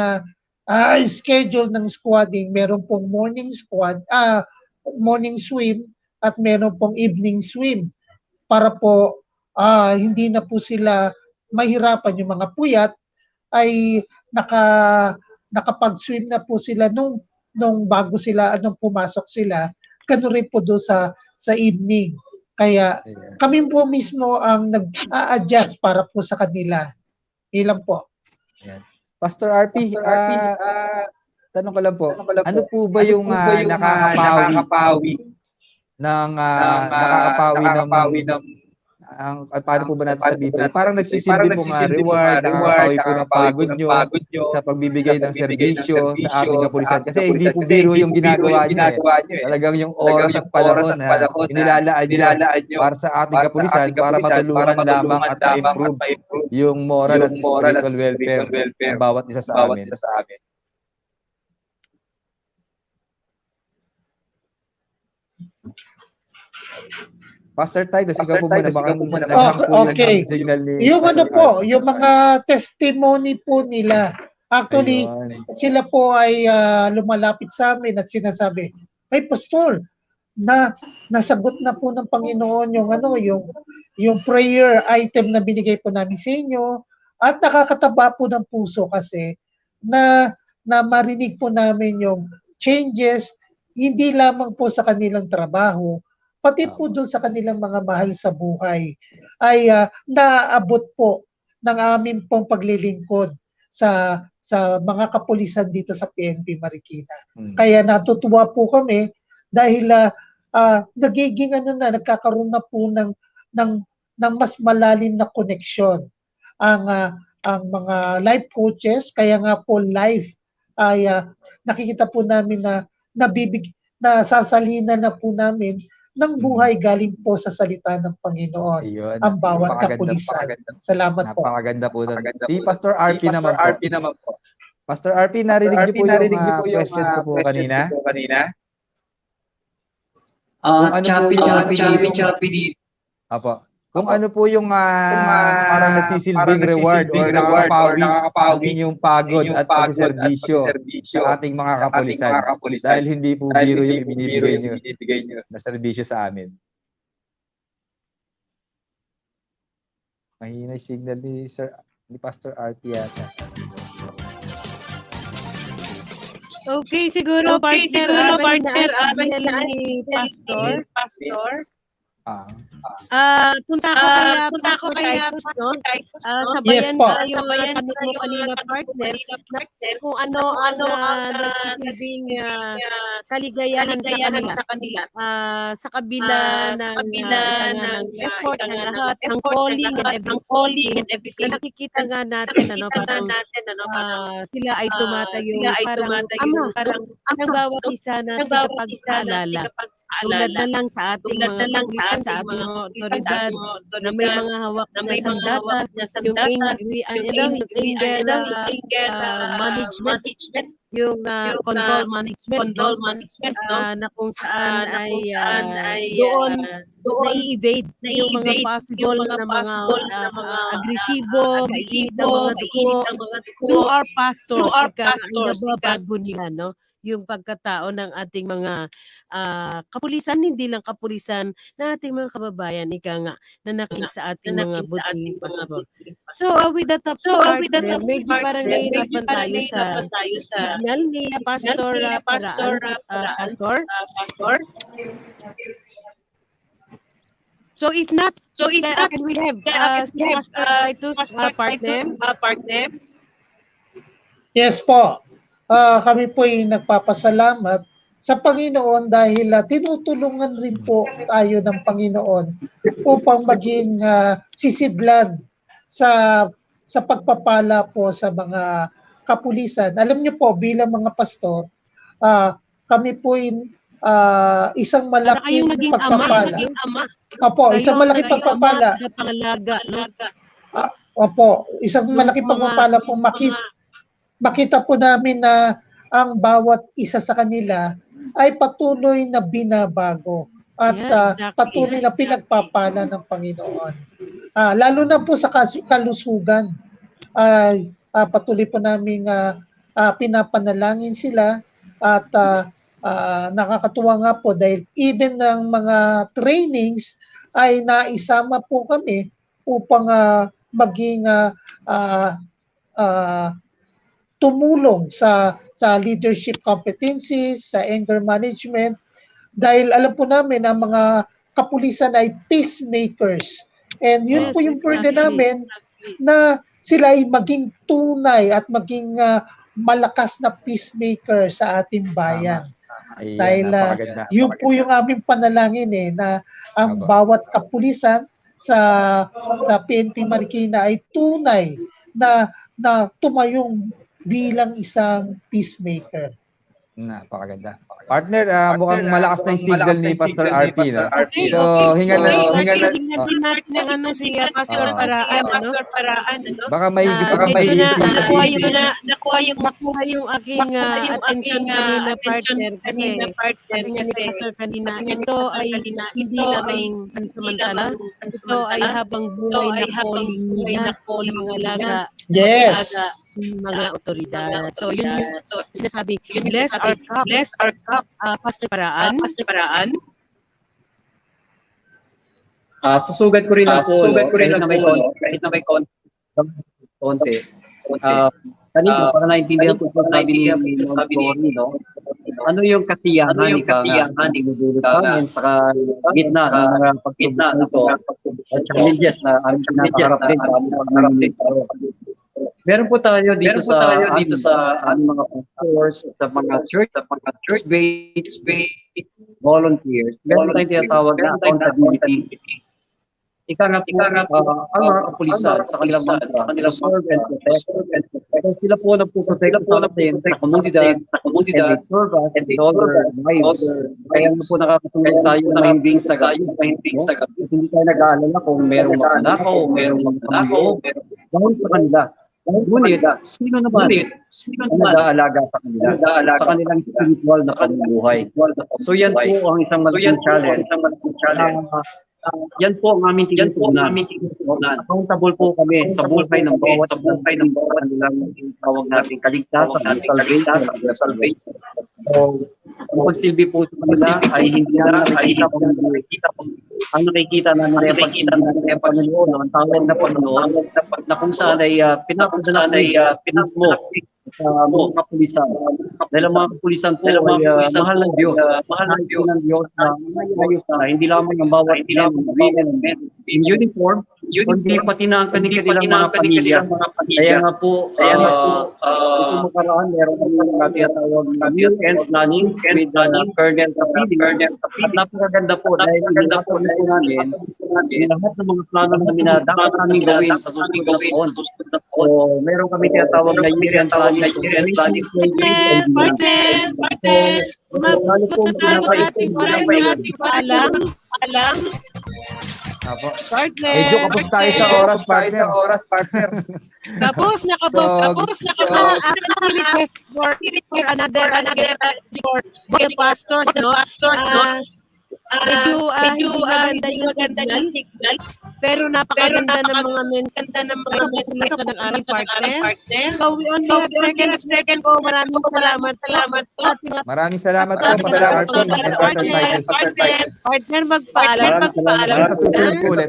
schedule ng squadding. Meron pong morning swim at meron pong evening swim para po hindi na po sila mahirapan yung mga puyat ay nakapag-swim na po sila nung bago sila nung pumasok sila, ganoon rin po do sa evening. Kaya kami po mismo ang nag-a-adjust para po sa kanila. Ilan po. Ayan. Pastor RP, tanong ko lang po, ano po ba yung nakakapawi ng paano po ba natin sabihin ito? Parang nagsisilbi po nga reward, nakakapawi po ng pagod nyo sa pagbibigay ng serbisyo sa ating kapulisan. Kasi hindi po biro yung ginagawa nyo eh. Talagang yung oras at panahon na inilalaan nyo para sa ating kapulisan para matulungan lamang at ma-improve yung moral at spiritual welfare ng bawat isa sa amin. Pastor Titus, ikaw po muna. Okay. Yung ano po, yung mga testimony po nila. Actually, sila po ay lumalapit sa amin at sinasabi, "Ay, Pastor, nasagot na po ng Panginoon yung prayer item na binigay po namin sa inyo at nakakataba po ng puso kasi na marinig po namin yung changes hindi lamang po sa kanilang trabaho, pati po doon sa kanilang mga mahal sa buhay ay naabot po ng aming pong paglilingkod sa mga kapulisan dito sa PNP Marikina. Kaya natutuwa po kami dahil nagiging nagkakaroon na po ng mas malalim na koneksyon ang mga life coaches, kaya nga po live ay nakikita po namin na nasasalina na po namin ng buhay galing po sa salita ng Panginoon. Ayun. Ang bawat kapulisan. Salamat po. Napakaganda po. Si Pastor RP naman po. Pastor RP, narinig niyo po yung question ko po kanina? Choppy. Apo. Kung ano po yung parang nagsisilbing reward or nakakapawi ang inyong pagod at pagsiservisyo sa ating mga kapulisan. Dahil hindi po biro yung ibinibigay nyo na serbisyo sa amin. Mahina yung signal ni Pastor RP yata. Okay, siguro partner, ni Pastor. Punta ko kaya Pastor Titus, no? Sabayan tayo kanina partner kung ano nagsisilbing kaligayahan sa kanila. Sa kabila ng effort ng lahat, ng calling and everything. Nakikita nga natin parang sila ay tumatayo parang ang bawat isa na pag-aalala. Tulad na lang sa ating mga kapulisan, sa ating mga otoridad na may mga hawak na sandata, yung anger management, yung control management, na kung saan ay doon na-evade yung mga possible na mga agresibo, mainit na mga dugo, through our pastors, inababago nila, no? Yung pagkatao ng ating mga kapulisan, hindi lang kapulisan na ating mga kababayan, na nakik sa ating mga buting pastor. So, with that partner, medyo parang nahihirapan tayo sa signal ni Pastor Pastor. So, if not, can we have si Pastor Titus, partner? Yes po. Kami po ay nagpapasalamat sa Panginoon dahil tinutulungan rin po tayo ng Panginoon upang maging sisidlan sa pagpapala po sa mga kapulisan. Alam niyo po, bilang mga pastor, kami po ay isang malaking pagpapala. Opo, isang malaking pagpapala. Opo, isang malaking pagpapala po makita po namin na ang bawat isa sa kanila ay patuloy na binabago at patuloy na pinagpapala ng Panginoon. Lalo na po sa kalusugan, patuloy po namin pinapanalangin sila at nakakatuwa nga po dahil even ng mga trainings ay naisama po kami upang maging tumulong sa leadership competencies, sa anger management, dahil alam po namin ang mga kapulisan ay peacemakers. And yun Yes, po yung burden exactly. namin na sila ay maging tunay at maging malakas na peacemaker sa ating bayan. Ayan, Dahil napakaganda. yun po yung aming panalangin na ang bawat kapulisan sa PNP Marikina ay tunay na tumayong bilang isang peacemaker. Napakaganda. Partner, mukhang malakas na yung signal ni Pastor RP, no? Okay, So, hinga na. Tingnan din natin ang ano si Pastor Paraan, ano? Baka may gusto kang Medyo sabihin. nakuha yung aking attention kanina, partner. Kasi sabi nga ni Pastor kanina, ito ay hindi lamang pansamantala. Ito ay habang buhay na calling nila, mga alaga, Yes. mga otoridad. So, yun yung sinasabi, bless our cup, Pastor Paraan. Susugat ko rin ang kahit na may konti. Kanina, para naintindihan ko po sabi ni Tony, no? Ano yung kasiyahan ni Dudulot namin sa gitna ng mga pagkita nito at challenges na aming kinakaharap din sa aming pagmamit. Meron po tayo dito sa aming mga pastors, sa mga church-based volunteers. Meron tayong tinatawag na accountability. Ika nga po, ang mga kapulisan sa kanilang serve and protect. Kaya sila po nagpuprotect sa atin sa komunidad, and they serve us and all their lives. Kaya nga po nakakatulong tayo na hindi sagad. Hindi tayo nag-aalala kung merong makanakaw o merong magpapalo. Dahil sa kanila. Ngunit, sino naman ang nag-aalaga sa kanila? Sa kanilang spiritual na pamumuhay. So yan po ang isang malaking challenge. Yan po ang aming tinutunan. Accountable po kami sa buhay ng bawat kanilang tawag natin kaligtasan at salvation. So, ang pagsilbi po sa kanila ay hindi na nakikita po ang nakikita namin ay pagsilbi ng Panginoon, ang tawag na Panginoon na kung saan ay pinapadala mo sa mga kapulisan. Dahil ang mga kapulisan po ay mahal ng Diyos. Mahal ng Diyos na ayos na hindi lamang ang bawat women and men in uniform, kundi pati na ang kanilang mga pamilya. Kaya nga po, ito makaraan, meron kami tinatawag na year-end planning with Colonel Capili. At napakaganda po dahil inilapon na po namin lahat ng mga plano namin na dapat namin gawin sa susunod na taon. So, meron kami tinatawag na year-end planning. Medyo kapos tayo sa oras, partner. Tapos na. Request for another report for pastors, no? Medyo hindi maganda yung signal. Pero napakaganda ng mga mensahe ng mga ng aming partner. So we only have seconds po. Maraming salamat po. Maraming salamat po, Pastor RP and Pastor Titus. Partner, magpaalam. Sa susunod po ulit.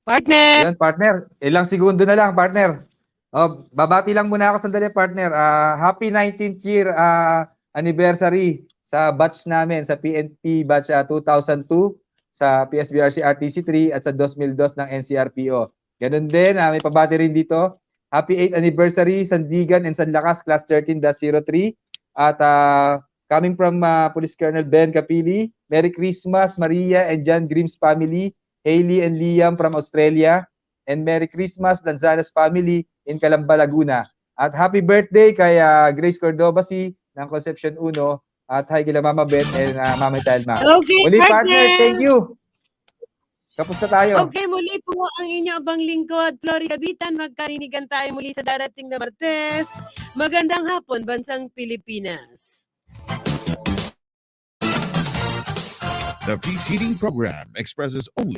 Partner! Yan, partner. Ilang segundo na lang, partner. Babati lang muna ako sandali, partner. Happy 19th year anniversary sa batch namin, sa PNP batch 2002, sa PSBRC RTC 3 at sa 2002 ng NCRPO. Ganun din, may pabati rin dito. Happy 8th anniversary Sandigan and Sanlakas Class 13-03. At coming from Police Colonel Ben Capili, Merry Christmas Maria and John Grimm's family, Hailey and Liam from Australia, and Merry Christmas Lanzanes family in Calamba, Laguna. At happy birthday kay Grace Cordobasi ng Concepcion 1. At hi kila Mama Beth and Mama Telma. Okay, Muli, partner, thank you. Kapos na tayo. Okay, muli po ang inyong abang lingkod, Florida Bitan. Magkarinigan tayo muli sa darating na Martes. Magandang hapon, Bansang Pilipinas. The preceding program expresses only